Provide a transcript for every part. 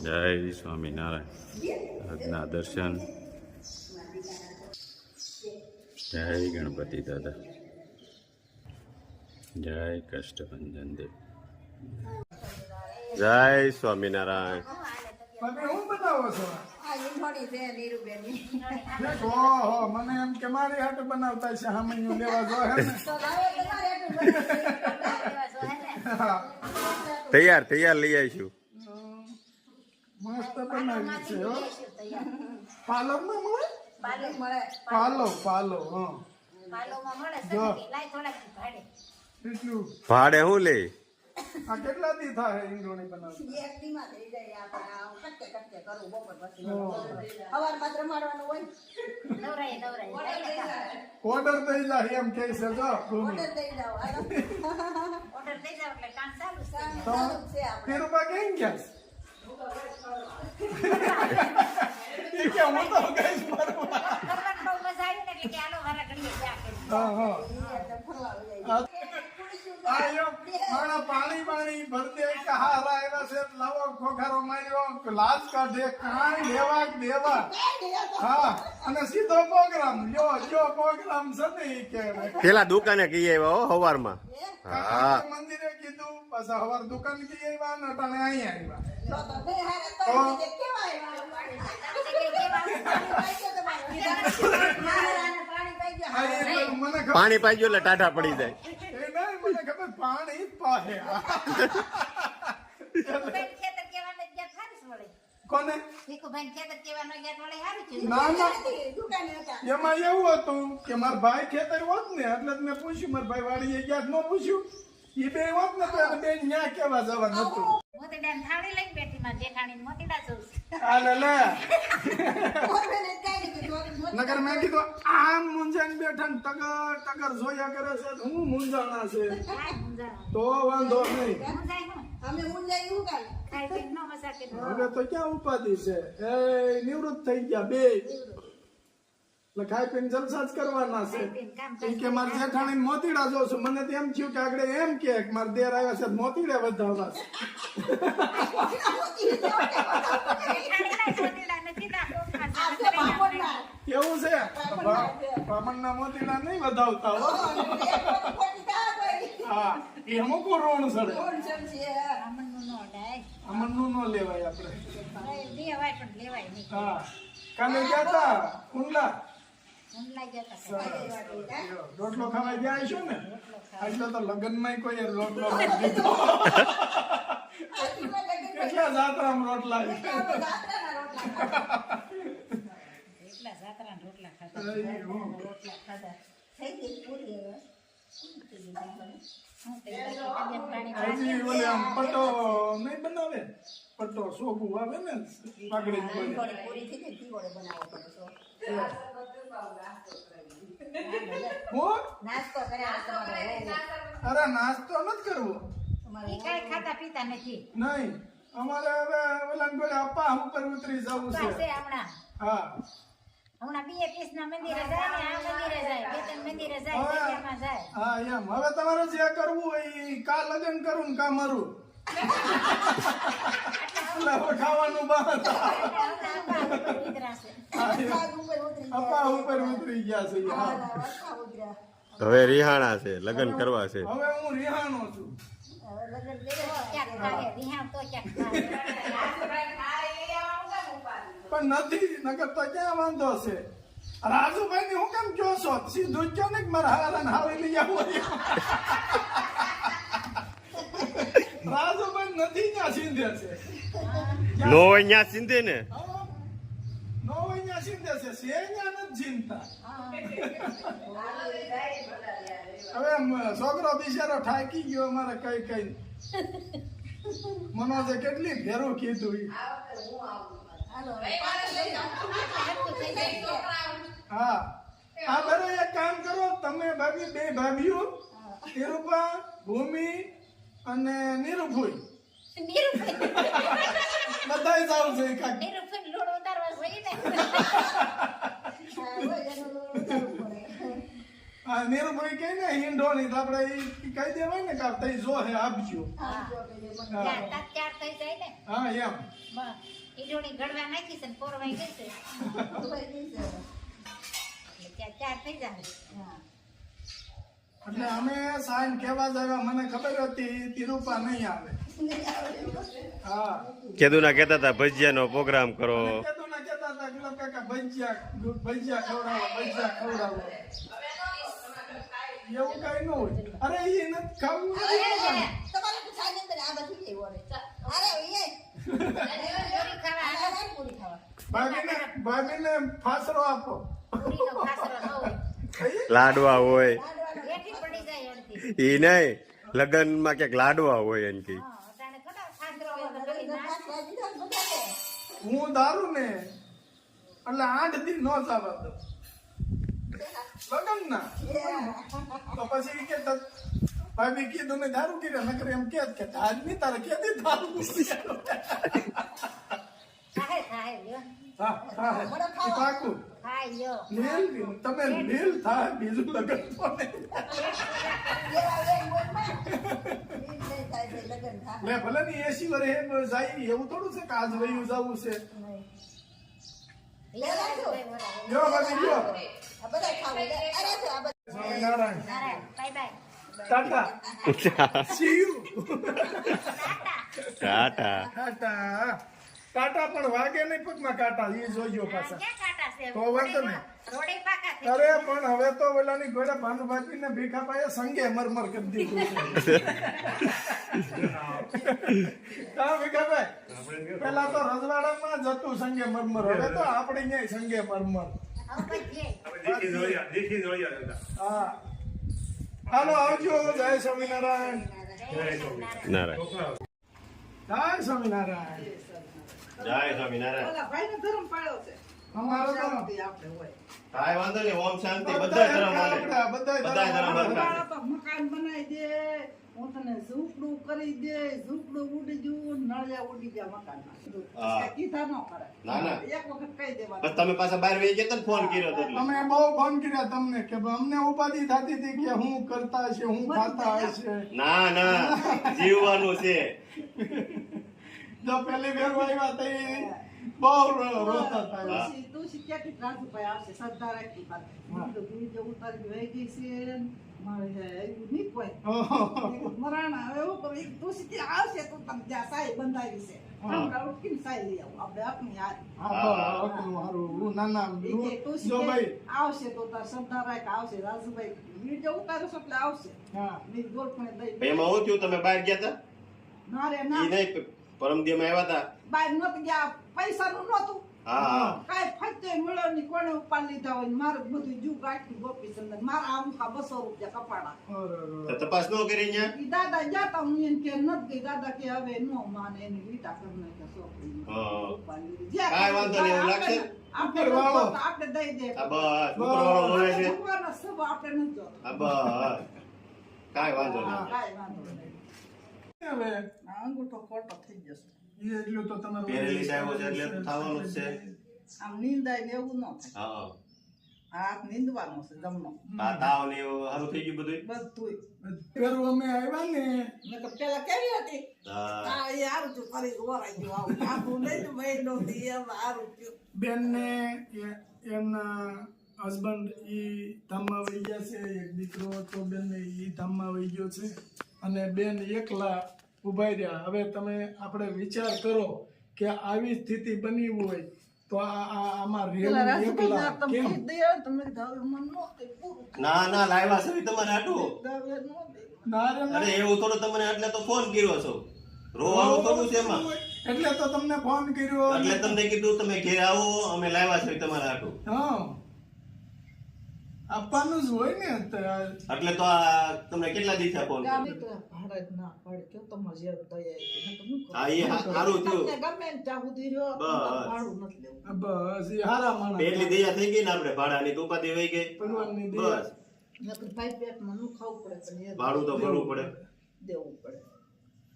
જય સ્વામિનારાયણ. આજના દર્શન. જય ગણપતિ દાદા. જય કષ્ટભંજન દેવ. જય સ્વામિનારાયણ. હું બનાવો છો? ઓહો, મને એમ કે મારી હાટુ બનાવતા છે. હામણિયું લેવા જો હે તૈયાર તૈયાર લઈ આવીશું. મસ્ત બનાવી છે હો. પાલક માં મળે? પાલો પાલો હા. એટલું ભાડે શું લે? આ કેટલા દી થાય ઈંડોણી બનાવતી? ઓર્ડર થઈ જાય એમ કે છે જો ભૂમિ. રૂપિયા કેમ ગયા? ઈ કે હું તો ગઈશ ફરવા. હા હા મારા પાણી પાણી ભરતે હારા એવા છે. લાવો ખોખારો માર્યો, લાજ કાઢે, કાંઈ લેવા દેવા. હા અને સીધો પ્રોગ્રામ લ્યો પ્રોગ્રામ છે ને ઈ કે પેલા દુકાને કઈ આવ્યા હો સવારમાં. હા મંદિરે કીધું, પછી સવાર દુકાન કી આવ્યા ને અટાણે અહીંયા આવ્યા. પાણી પાઈ ગયો એટલે ટાઢા પડી જાય. મને ખબર પાણી પાહે કોને ના એમાં એવું હતું કે મારા ભાઈ ખેતર હોત ને એટલે મેં પૂછ્યું, મારા ભાઈ વાડીએ ગયા ન પૂછ્યું. એ બે હોત ને તો બેન ન્યા કેવા જવાનું હતું. નગર મેં કીધું આમ મૂંઝાઈને બેઠા ને ટગર ટગર જોયા કરે છે. હું મૂંઝાણા છે તો વાંધો નહીં. હવે તો ક્યાં ઉપાધિ છે? એ નિવૃત્ત થઈ ગયા બે. એટલે ખાઈ પીને જલસા જ કરવાના છે. કે મારા જેઠાણી મોતીડા જોઉં છું. મને તો એમ થયું કે આગળ એમ કે મારા દેર આવ્યા છે મોતીડા વધારવા છે. કેવું છે? બામણના મોતીડા નહીં વધાવતા હો. હા એ અમુક ઋણ સડે. અમનનું ન લેવાય આપણે. હા કાલે ગયા તા કુંડલા રોટલો ખાવા ગયા છો ને? એટલે તો લગ્ન માં કોઈ રોટલો કેટલા જાત્રામાં રોટલા પટ્ટો નહીં બનાવે? પટ્ટો સોગું આવે ને પાઘડી. અરે નાસ્તો નથી કરવો. નહીં અમારે હવે ઓલા જોડે અપ્પા ઉપર ઉતરી જવું છે. હા હા એમ. હવે તમારે જે કરવું હોય કા લગ્ન કરું ને કા મરું. ખાવાનું બંધ. અપ્પા ઉપર ઉતરી ગયા છે. હવે રિહાણા છે, લગ્ન કરવા છે. હવે હું રિહાણો છું. પણ નથી નકર તો ક્યાં વાંધો છે? રાજુભાઈ ની હું કેમ કયો છો? સીધું કયો ને મારા હારા હાવી લઈ આવું. રાજુભાઈ નથી ત્યાં સિંધે છે. નો અહીંયા સિંધે ને નો અહીંયા સિંધે છે. અહીંયા નથી ચિંતા. હવે છોકરો બિચારો થાકી ગયો અમારે કઈ કઈ. મનોજે કેટલી ફેરું કીધું. હા આ બરો એક કામ કરો તમે ભાભી, બે ભાભીઓ નિરૂપા, ભૂમિ અને નિરૂપુઈ બધા જાવ છે. હા નીરુભાઈ કહે ને હિંડોળી તો આપણે ઈ કહી દેવાય ને કે તઈ જો હે આપજો. ચાર થઈ જાય ને હા એમ ઈડોણી ગળવા નાખી છે ને પોરવાઈ ગઈ છે એટલે ચાર થઈ જાય. એટલે અમે સાઈન કેવા જ આવ્યા મને ખબર હતી તિરુપા નહીં આવે. હા કેદુના કહેતા હતા ભજીયાનો પ્રોગ્રામ કરો. કહેતા હતા ગુલાબ કાકા ભજીયા ખવડાવો. એવું કઈ ન હોય. અરે એ નથી ખાવું ભાભીને ફાસરો આપો. પૂરીનો ખાસરો ન હોય લાડવા હોય બેઠી પડી જાય અડધી. ઈ નહીં લગનમાં ક્યાંક લાડવા હોય એમ કે અટાણે થોડા ખાસરો હોય તો ખાલી નાસ્તો. હું દારૂ ને એટલે 8 દી નો ચાલવા દઉં લગન ના. તો પછી ઈ કે ભાભી કીધું મેં દારૂ કર્યા નકર એમ કે આજ ની તારે કેદી દારૂ થાય લ્યો હા પાકું ખાઈ લ્યો. નીલ તમે નીલ થાય બીજું લગન કોને લે ભલે ની 80 વર્ષે જાય એવું થોડું છે કે આજ વયું જવું છે. જો ભાભી જો Swaminarayan bye bye. Tata C you tata Tata Tata પણ વાગે નહીં પગમાં કાંટા એ જોઈજો પાછા. ક્યાં કાંટા છે? તો વાંધો નહીં. રોડે પાકા થઈ અરે પણ હવે તો ઓલાની ઘોડે ભાનુભાઈ ને ભીખાભાઈએ સંગે મરમર કરી દીધું છે. હા ભીખાભાઈ પેલા તો રજવાડામાં જ હતું સંગે મરમર હવે તો આપણે ન્યાય સંગે મરમર. હવે પછી હા હાલો આવજો. જય સ્વામિનારાયણ. નારાયણ. જય સ્વામિનારાયણ. જય સ્વામિનારાયણ. અમારો તો કાંઈ વાંધો નહીં. ઓમ શાંતિ. બધા ધર્મ માને. બધા ધર્મ માને. મકાન બનાવી દે હું તને ઝૂંપડું કરી દે ઝૂંપડું ઉડી ગયું નળિયા ઉડી ગયા મકાનમાં હા. કીધા ન કરે ના, ના. એક વખત કહી દેવાનું બસ તમે પાછા બહાર વહી ગયા તા ને ફોન કર્યો તો એટલે. અમે બહુ ફોન કર્યા તમને કે અમને ઉપાધિ થતી હતી કે હું કરતા હશે હું ખાતા હશે. ના ના જીવવાનું છે. જો પેલી ફેર આવ્યા તો બહુ રોતા હતા. તુલસી ક્યાંથી રાજુભાઈ આવશે શ્રદ્ધા રાખી પાસે બીજે ઉતારી વહી ગઈ છે મારે એવું નહીં કોઈ મરાણા હવે એવું પણ તુલસી ત્યાં આવશે તો તમે ત્યાં સાઈ બંધાવી છે હમણાં ઉઠીને સાઈ લઈ આવું આપણે આપણી હાથ જો ભાઈ આવશે તો તાર શ્રદ્ધા રાખ આવશે રાજુભાઈ બીજે ઉતારશો એટલે આવશે હા નહીં ગોળપણે દઈ એમાં હું થયું તમે બહાર ગયા તા ના રે ઈ ના નહીં પરમ દી માં આવ્યા તા. બહાર નહોતું ગયા પૈસાનું નહોતું હા હા કાંઈ ફતે મળ્યો ની કોને ઉપાડ લીધા હોય ને મારે બધું જુ ગાંઠી ગોપી ચંદન મારા આમુખા 200 રૂપિયા કપાડા તો તપાસ નો કરી ન્યા. ઈ દાદા જાતા હું એને કે નથી ગઈ દાદા કે હવે નો માને એની લીટા કરી નાખ્યા છોકરી હા. ઉપાડ લીધી જે કાંઈ વાંધો નહીં, એવું લાગશે? આપણે દઈ દે આ બસ ઉપરવાળો બોલે છે. ભગવાનનો સબ આપણે નથી જોતો આ બસ કાંઈ વાંધો નહીં. કાંઈ વાંધો નહીં હવે આ અંગૂઠો ખોટો થઈ જશે ઈ એટલું તો તમારું પહેરેલી સાહેબ છે એટલે થવાનું જ છે. આમ નીંદાય ને એવું ન થાય હા હાથ નીંદવાનો છે જમનો આ તાવ ને એવું સારું થઈ ગયું બધું. બધું પેલું અમે આવ્યા ને નકર પેલા કેવી હતી હા આ એ હારું થયું ફરી ઓરાઈ ગયું આવું આખું નહીં મહિનો થી એમ હારું થયું બેન ને એમના હસબન્ડ ઈ ધામમાં વહી ગયા છે. એક દીકરો હતો બેન ને ઈ ધામમાં વહી ગયો છે અને બેન એકલા ઉભા રહ્યા. હવે તમે આપણે વિચાર કરો કે આવી સ્થિતિ બની હોય તો આમાં પેલા રહેવું એકલા રાજુભાઈ તમે કેમ? કીધું યાર તમે ધાવે મન નો તે પૂરું ના ના લાવ્યા છે તમારે આટલું. ધાવે નો દે ના રે ના. અરે એવું થોડું તમને એટલે તો ફોન કર્યો છો. રોવાનું થોડું છે એમાં. એટલે તો તમને ફોન કર્યો. એટલે તમને કીધું તમે ઘેર આવો અમે લાવ્યા છે તમારે આટલું. હા આપવાનું જ હોય ને તો એટલે તો આ તમને કેટલા દિવસે ફોન ગામે કર્યો? તો ભાડે જ ના પડે કે તમારે જે દયા આવી નકર હું હા એ સારું થયું. તમને ગમે ને ત્યાં સુધી રહ્યો બસ. ભાડું નથી લેવું બસ ઈ હારા માણસ. એટલી દયા થઈ ગઈ ને આપણે ભાડાની તો ઉપાધિ વહી ગઈ. ભગવાનની દયા. બસ નકર ભાઈ પેટમાં નું ખાવું પડે પણ એ ભાડું તો ભરવું પડે. દેવું પડે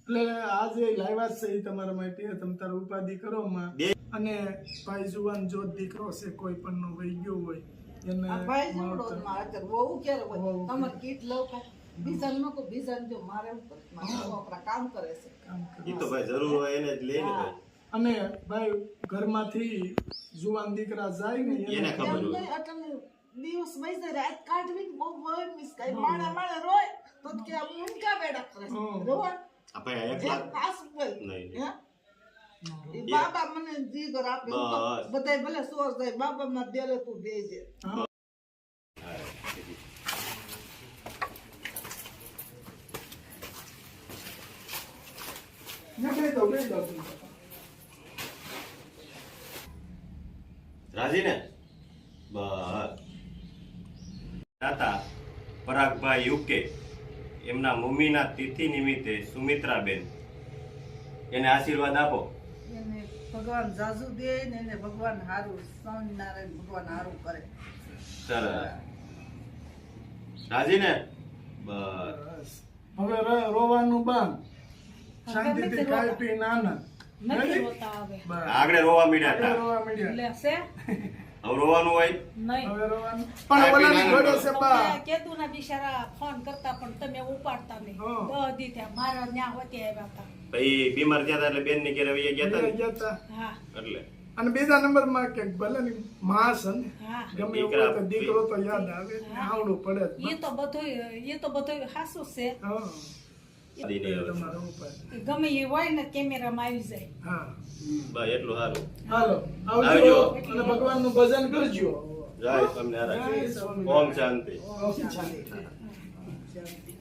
એટલે આજે લાવ્યા જ છે ઈ તમારા માટે તમે તાર ઉપાધિ કરો માં. બે અને ભાઈ જુવાન જો દીકરો છે કોઈ પણ નો વહી ગયો હોય એને આ ભાઈ જેવડો માવતર. જ મારે અત્યારે વહુ ક્યારે હોય વહુ તમારે કીટ લઉં કાંઈ? બીજાને ન કહું, બીજાને જો મારે એવું કરે. મારા વહુ આપણા કામ કરે છે. કામ કરે. ઈ તો ભાઈ જરૂર હોય એને જ લે ને ભાઈ. અને ભાઈ ઘરમાંથી જુવાન દીકરા જાય ને એને ખબર એમ હોય. નહીં, એટલે દિવસ વહી જાય, રાત કાઢવી ને બહુ બહુ મિસ કાંઈ માણે માણે રોય તો જ કે આ ઊંઘા બેડા કરે છે. હમ. રોવા? આ ભાઈ જેમ એકલા ખાસ બોલ. નહીં, હે? એ બાબા મને જીગર આપે બસ. બધાય ભલે સોર જાય બાબા માં દેલે તું દેજે. કહી દો રાજી ને બસ દાતા પરાગભાઈ યુકે એમના મમ્મીના તિથિ નિમિત્તે સુમિત્રાબેન એને આશીર્વાદ આપો. એને ભગવાન જાજુ દે ને એને ભગવાન હારું સ્વામિનારાયણ ભગવાન હારું કરે. સરસ રાજી ને બસ બસ. હવે રોવાનું બંધ, શાંતિથી ખાઈ પી નાના. નથી રોતા હવે. બસ. આગળ રોવા મીડ્યા આગળ હતા. રોવા માંડ્યા. લેશે હવે રોવાનું હોય નહીં. હવે રોવાનું. પણ ઓલાની ઘોડે છે બા. તમને કીધું ને બિચારા ફોન કરતા પણ તમે ઉપાડતા નહીં. હા. 10 દી થયા મારા ન્યા હોતી આવ્યા હતા. પછી બીમાર ગયા હતા એટલે બેન ની ઘેરે વહી ગયા હતા ને. ગયા તા. હા એટલે અને બીજા નંબરમાં કે ભલે ની માં છે ને હા ગમે એવું હોય તો દીકરો તો યાદ આવે ને હા. આવડું પડે જ. એ તો બધું હાસું છે. હા. દીને હવે. તમારો ઉપાય. ગમે એ હોય ને કેમેરામાં આવી જાય. હા. બસ એટલું સારું. હાલો આવજો. આવજો અને ભગવાનનું ભજન કરજો. જય સ્વામિનારાયણ. ઓમ શાંતિ. ઓમ શાંતિ.